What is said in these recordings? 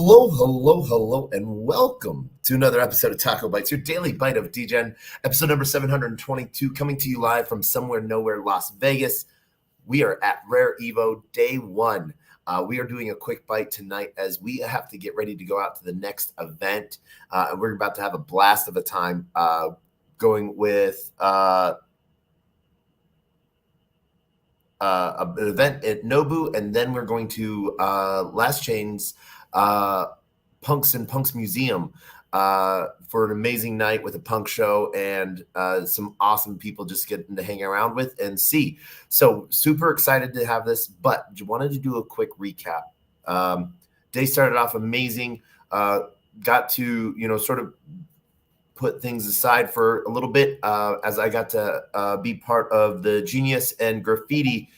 Hello, and welcome to another episode of TacoBytes, your daily bite of Degen, episode number 722, coming to you live from somewhere, nowhere, Las Vegas. We are at Rare Evo Day 1. We are doing a quick bite tonight as we have to get ready to go out to the next event. And we're about to have a blast of a time going with an event at Nobu, and then we're going to Last Chain's Punks and Punks Museum for an amazing night with a punk show and some awesome people just getting to hang around with and see. So super excited to have this, but wanted to do a quick recap. Day started off amazing. Got to, sort of put things aside for a little bit as I got to be part of the Genius and Graffiti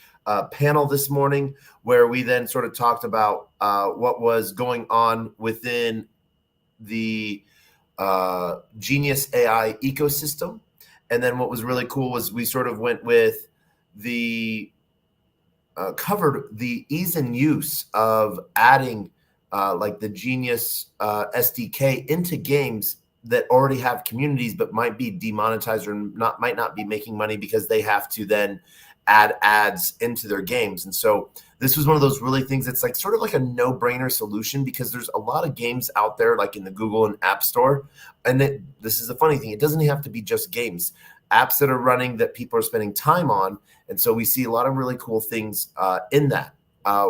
panel this morning, where we then sort of talked about what was going on within the Genius AI ecosystem. And then what was really cool was we sort of went with the covered the ease and use of adding like the Genius SDK into games that already have communities but might be demonetized or might not be making money because they have to then add ads into their games. And so this was one of those really things that's like sort of like a no-brainer solution, because there's a lot of games out there like in the Google and App Store. And this is the funny thing, it doesn't have to be just games, apps that are running that people are spending time on. And so we see a lot of really cool things in that.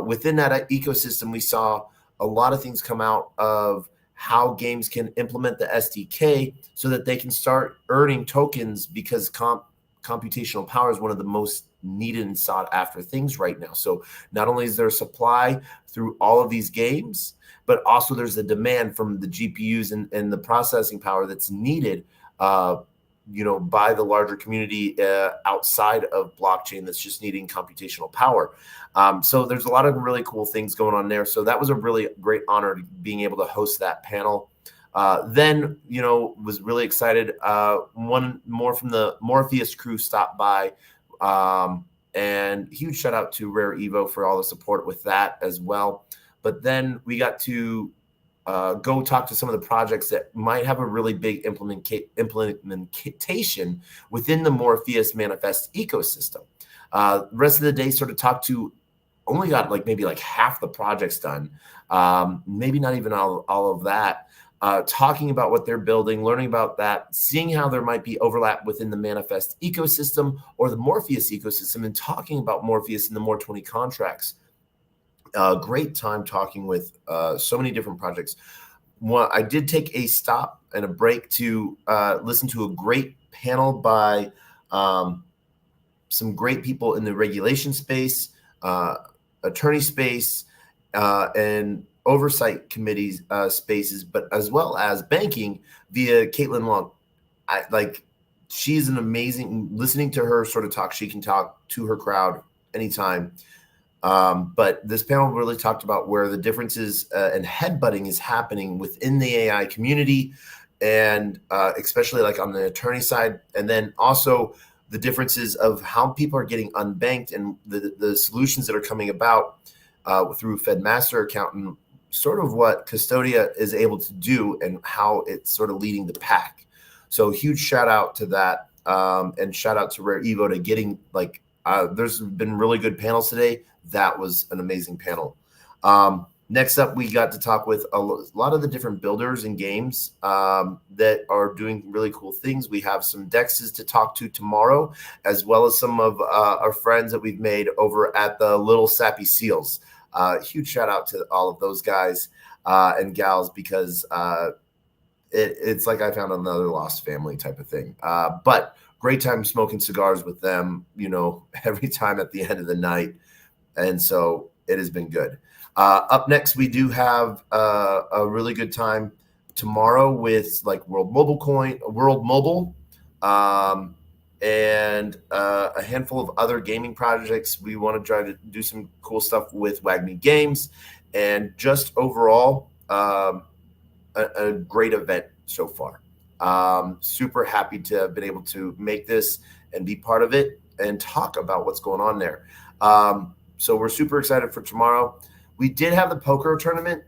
Within that ecosystem, we saw a lot of things come out of how games can implement the SDK so that they can start earning tokens, because computational power is one of the most needed and sought after things right now. So not only is there a supply through all of these games, but also there's the demand from the GPUs and the processing power that's needed, by the larger community outside of blockchain that's just needing computational power. So there's a lot of really cool things going on there. So that was a really great honor being able to host that panel. Then, was really excited. One more from the Morpheus crew stopped by, and huge shout out to Rare Evo for all the support with that as well. But then we got to go talk to some of the projects that might have a really big implementation within the Morpheus Manifest ecosystem. The rest of the day sort of talked to, only got maybe half the projects done, maybe not even all of that. Talking about what they're building, learning about that, seeing how there might be overlap within the Manifest ecosystem or the Morpheus ecosystem, and talking about Morpheus and the More 20 contracts. Great time talking with so many different projects. I did take a stop and a break to listen to a great panel by some great people in the regulation space, attorney space, and oversight committees spaces, but as well as banking via Caitlin Long. She's an amazing, listening to her sort of talk, she can talk to her crowd anytime. But this panel really talked about where the differences and headbutting is happening within the AI community, and especially on the attorney side, and then also the differences of how people are getting unbanked and the solutions that are coming about through FedMaster account, and sort of what Custodia is able to do and how it's sort of leading the pack. So huge shout out to that, and shout out to Rare Evo to getting there's been really good panels today. That was an amazing panel. Next up, we got to talk with a lot of the different builders and games that are doing really cool things. We have some dexes to talk to tomorrow, as well as some of our friends that we've made over at the Little Sappy Seals. Huge shout out to all of those guys and gals, because it's like I found another lost family type of thing. But great time smoking cigars with them, every time at the end of the night. And so it has been good. Up next, we do have a really good time tomorrow with World Mobile, and a handful of other gaming projects. We want to try to do some cool stuff with Wagme Games, and just overall a great event so far. Super happy to have been able to make this and be part of it and talk about what's going on there. So we're super excited for tomorrow. We did have the poker tournament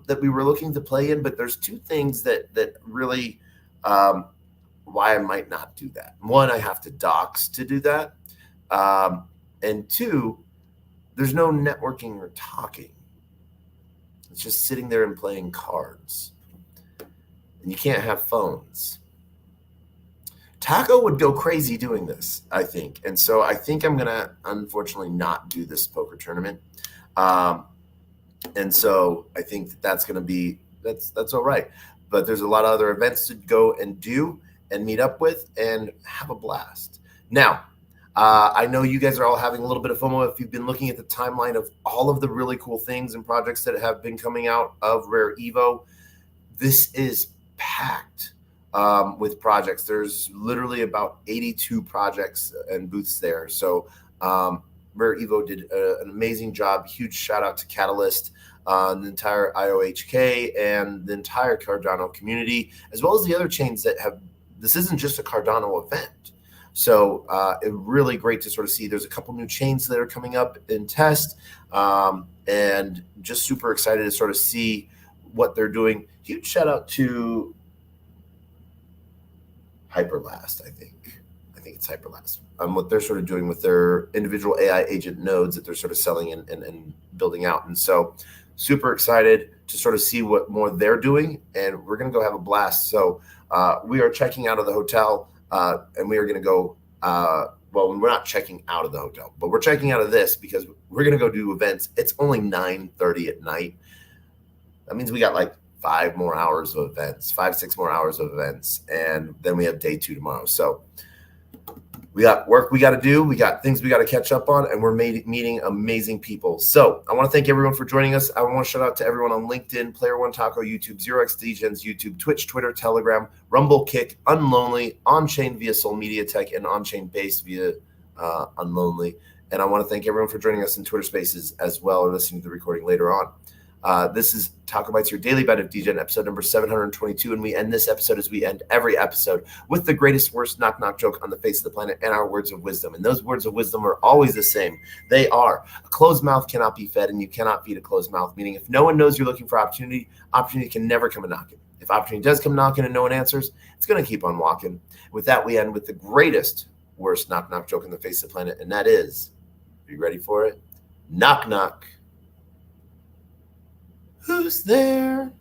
that we were looking to play in, but there's two things that really why I might not do that. One, I have to dox to do that, and two, there's no networking or talking. It's just sitting there and playing cards, and you can't have phones. Taco would go crazy doing this, I think. And so I think I'm going to, unfortunately, not do this poker tournament. And so I think that that's going to be, that's all right. But there's a lot of other events to go and do and meet up with and have a blast. Now, I know you guys are all having a little bit of FOMO if you've been looking at the timeline of all of the really cool things and projects that have been coming out of Rare Evo. This is packed with projects. There's literally about 82 projects and booths there. So Rare Evo did an amazing job. Huge shout out to Catalyst, the entire IOHK, and the entire Cardano community, as well as the other chains that have. This isn't just a Cardano event. So it's really great to sort of see. There's a couple new chains that are coming up in test, and just super excited to sort of see what they're doing. Huge shout out to Hyperlast, I think it's Hyperlast. What they're sort of doing with their individual AI agent nodes that they're sort of selling and building out. And so super excited to sort of see what more they're doing, and we're going to go have a blast. So we are checking out of the hotel, and we are going to go, well, we're not checking out of the hotel, but we're checking out of this because we're going to go do events. It's only 9:30 at night. That means we got like 6 more hours of events, and then we have day 2 tomorrow. So we got work we got to do, we got things we got to catch up on, and we're meeting amazing people. So I want to thank everyone for joining us. I want to shout out to everyone on LinkedIn, Player One Taco, YouTube, 0x Degens, YouTube, Twitch, Twitter, Telegram, Rumble, Kick, Unlonely, on-chain via Soul Media Tech, and on-chain based via Unlonely. And I want to thank everyone for joining us in Twitter Spaces as well, or listening to the recording later on. This is TacoBytes, your daily bite of Degen, episode number 722, and we end this episode as we end every episode with the greatest, worst knock-knock joke on the face of the planet and our words of wisdom. And those words of wisdom are always the same. They are: a closed mouth cannot be fed, and you cannot feed a closed mouth, meaning if no one knows you're looking for opportunity can never come a knocking. If opportunity does come knocking and no one answers, it's going to keep on walking. With that, we end with the greatest, worst knock-knock joke on the face of the planet, and that is, are you ready for it? Knock, knock. Who's there?